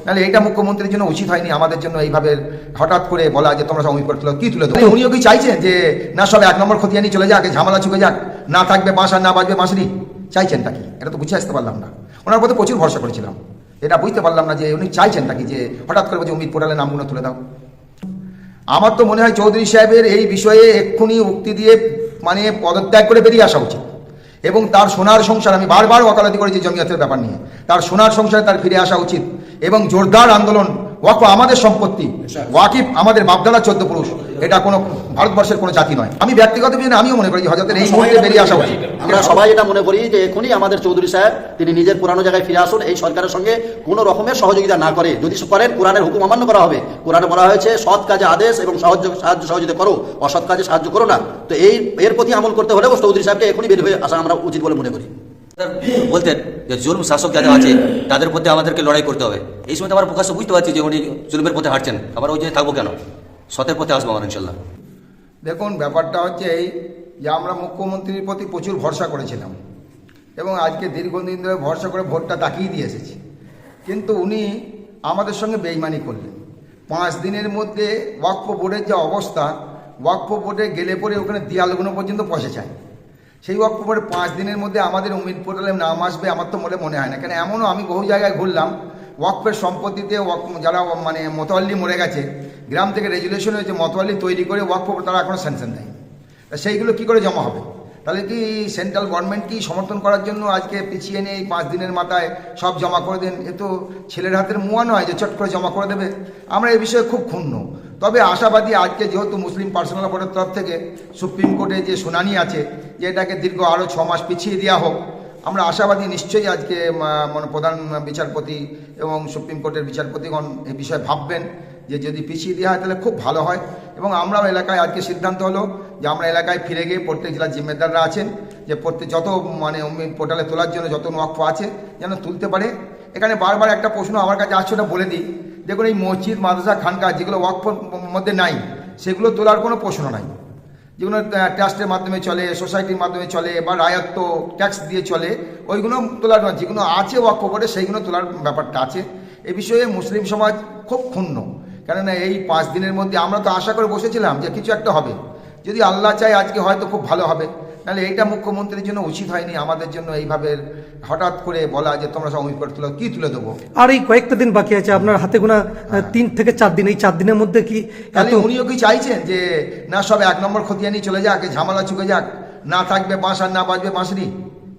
নাহলে এটা মুখ্যমন্ত্রীর জন্য উচিত হয়নি, আমাদের জন্য এইভাবে হঠাৎ করে বলা যে তোমরা সব অমিত তুলো, কি তুলে দেবো? উনিও কি চাইছেন যে না সব এক নম্বর খতিয়ানি চলে যাক, ঝামেলা চুকে যাক, না থাকবে বাঁশ আর না বাজবে বাঁশরি? চাইছেনটা কি? এটা তো বুঝে আসতে পারলাম না। ওনার প্রতি প্রচুর ভরসা করেছিলাম, এটা বুঝতে পারলাম না যে উনি চাইছেনটা কি, যে হঠাৎ করে বলছে অমিত পোর্টালের নামগুলো তুলে দাও। আমার তো মনে হয় চৌধুরী সাহেবের এই বিষয়ে এক্ষুনি উক্তি দিয়ে মানে পদত্যাগ করে বেরিয়ে আসা উচিত, এবং তার সোনার সংসার, আমি বারবার ওকালতি করেছি জমিয়তের ব্যাপার নিয়ে, তার সোনার সংসারে তার ফিরে আসা উচিত, এবং জোরদার আন্দোলন, ওয়াকফ আমাদের সম্পত্তি, ওয়াকিফ আমাদের বাপদাদা 14 পুরুষ, এটা কোনো ভারতবর্ষের কোনো জাতি নয়। আমি ব্যক্তিগত বিষয়ে আমিও মনে করি যে হযরতের এই মুহূর্তে বেরিয়ে আসা উচিত। আমরা সবাই এটা মনে করি যে এখনই আমাদের চৌধুরী সাহেব তিনি নিজের পুরানো জায়গায় ফিরে আসুন, এই সরকারের সঙ্গে কোনো রকমের সহযোগিতা না করে। যদি করেন কোরআনের হুকুম অমান্য করা হবে। কোরআনে বলা হয়েছে সৎ কাজে আদেশ এবং সাহায্য সহযোগিতা করো, অসৎ কাজে সাহায্য করো না। তো এর প্রতি আমল করতে হলে চৌধুরী সাহেবকে এখনই বের হয়ে আসা আমরা উচিত বলে মনে করি। বলতেন যে জুলুম শাসক যারা আছে তাদের প্রতি আমাদেরকে লড়াই করতে হবে। এই সময় আমরা প্রকাশ্য বুঝতে পারছি যে উনি জুলুমের পথে হাঁটছেন, আবার ওই যে থাকবো কেন, সতের পথে আসবো আমরা ইনশাল্লাহ। দেখুন, ব্যাপারটা হচ্ছে এই যে আমরা মুখ্যমন্ত্রীর প্রতি প্রচুর ভরসা করেছিলাম, এবং আজকে দীর্ঘদিন ধরে ভরসা করে ভোটটা তাকিয়ে দিয়ে এসেছি, কিন্তু উনি আমাদের সঙ্গে বেইমানি করলেন। 5 দিনের মধ্যে ওয়াকফ বোর্ডের যে অবস্থা, ওয়াকফ বোর্ডে গেলে পরে ওখানে দেয়ালগুলো পর্যন্ত পৌঁছে যায়। সেই ওয়াকফ বোর্ডে 5 দিনের মধ্যে আমাদের উমিদ পোর্টালে নাম আসবে আমার তো মনে হয় না। কেন এমনও আমি বহু জায়গায় ঘুরলাম, ওয়াকফের সম্পত্তিতে যারা মানে মতোয়াল্লি মরে গেছে, গ্রাম থেকে রেজুলেশন হয়েছে মতোয়াল্লি তৈরি করে ওয়াকফ তারা এখনও স্যাংশন দেয়নি। তা সেইগুলো কী করে জমা হবে? তাহলে কি সেন্ট্রাল গভর্নমেন্ট কি সমর্থন করার জন্য আজকে পিছিয়ে নিয়ে এই 5 দিনের মাথায় সব জমা করে দেন? এ তো ছেলের হাতের মুয়া নয় যে চট করে জমা করে দেবে। আমরা এই বিষয়ে খুব ক্ষুণ্ণ, তবে আশাবাদী আজকে যেহেতু মুসলিম পার্সোনাল বোর্ডের তরফ থেকে সুপ্রিম কোর্টে যে শুনানি আছে যে এটাকে দীর্ঘ আরও 6 মাস পিছিয়ে দেওয়া হোক, আমরা আশাবাদী নিশ্চয়ই আজকে মানে প্রধান বিচারপতি এবং সুপ্রিম কোর্টের বিচারপতিগণ এই বিষয়ে ভাববেন যে যদি পিছিয়ে দেওয়া হয় তাহলে খুব ভালো হয়। এবং আমরাও এলাকায় আজকে সিদ্ধান্ত হলো যে আমরা এলাকায় ফিরে গিয়ে প্রত্যেক জেলার জিম্মেদাররা আছেন যে প্রত্যেক যত মানে পোর্টালে তোলার জন্য যত ওয়াকফ আছে যেন তুলতে পারে। এখানে বারবার একটা প্রশ্ন আমার কাছে আসছে, ওটা বলে দিই। দেখুন, এই মসজিদ, মাদ্রাসা, খানকা যেগুলো ওয়াকফের মধ্যে নাই সেগুলো তোলার কোনো প্রশ্ন নাই। যেগুলো ট্রাস্টের মাধ্যমে চলে, সোসাইটির মাধ্যমে চলে, বা রায়ত্ব ট্যাক্স দিয়ে চলে, ওইগুলো তোলার নয়। যেগুলো আছে ওয়াকফ বোর্ডে সেইগুলো তোলার ব্যাপারটা আছে। এ বিষয়ে মুসলিম সমাজ খুব ক্ষুণ্ণ, কেননা এই 5 দিনের মধ্যে আমরা তো আশা করে বসেছিলাম যে কিছু একটা হবে, যদি আল্লাহ চায় আজকে হয়তো খুব ভালো হবে। নাহলে এইটা মুখ্যমন্ত্রীর জন্য উচিত হয়নি, আমাদের জন্য এইভাবে হঠাৎ করে বলা যে তোমরা সব অমিত তুলো, কি তুলে দেবো? আর এই কয়েকটা দিন বাকি আছে, আপনার হাতে গোনা 3 থেকে 4 দিন, এই 4 দিনের মধ্যে কি তাহলে উনিও কি চাইছেন যে না সব 1 নম্বর খতিয়ানি চলে যাক, ঝামেলা চুকে যাক, না থাকবে বাঁশ আর না বাজবে বাঁশরি?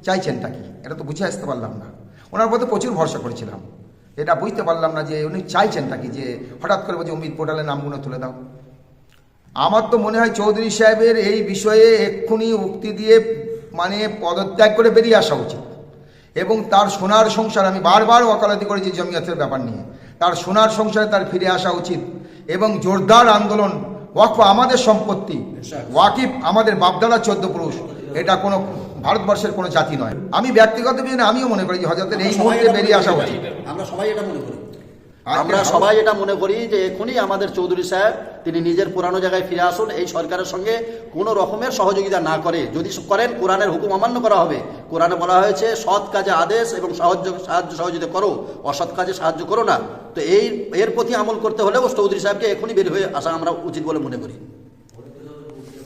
চাইছেনটা কি? এটা তো বুঝে আসতে পারলাম না। ওনার প্রতি প্রচুর ভরসা করেছিলাম, এটা বুঝতে পারলাম না যে উনি চাইছেনটা কি, যে হঠাৎ করে বলছে অমিত পোর্টালের নামগুলো তুলে দাও। আমার তো মনে হয় চৌধুরী সাহেবের এই বিষয়ে এক্ষুনি উক্তি দিয়ে মানে পদত্যাগ করে বেরিয়ে আসা উচিত, এবং তার সোনার সংসার, আমি বারবার ওকালতি করেছি জমিয়তের ব্যাপার নিয়ে, তার সোনার সংসারে তার ফিরে আসা উচিত, এবং জোরদার আন্দোলন, ওয়াকফ আমাদের সম্পত্তি, ওয়াকিফ আমাদের বাপদাদা 14 পুরুষ, এটা কোনো ভারতবর্ষের কোনো জাতি নয়। আমি ব্যক্তিগত বিষয়ে আমিও মনে করি যে হযরতের এই মুহূর্তে বেরিয়ে আসা উচিত। আমরা সবাই এটা মনে করি যে এখনই আমাদের চৌধুরী সাহেব তিনি নিজের পুরানো জায়গায় ফিরে আসুন, এই সরকারের সঙ্গে কোনো রকমের সহযোগিতা না করে। যদি করেন কোরআনের হুকুম অমান্য করা হবে। কোরআনে বলা হয়েছে সৎ কাজে আদেশ এবং সাহায্য সহযোগিতা করো, অসৎ কাজে সাহায্য করো না। তো এর প্রতি আমল করতে হলে চৌধুরী সাহেবকে এখনই বের হয়ে আসা আমরা উচিত বলে মনে করি।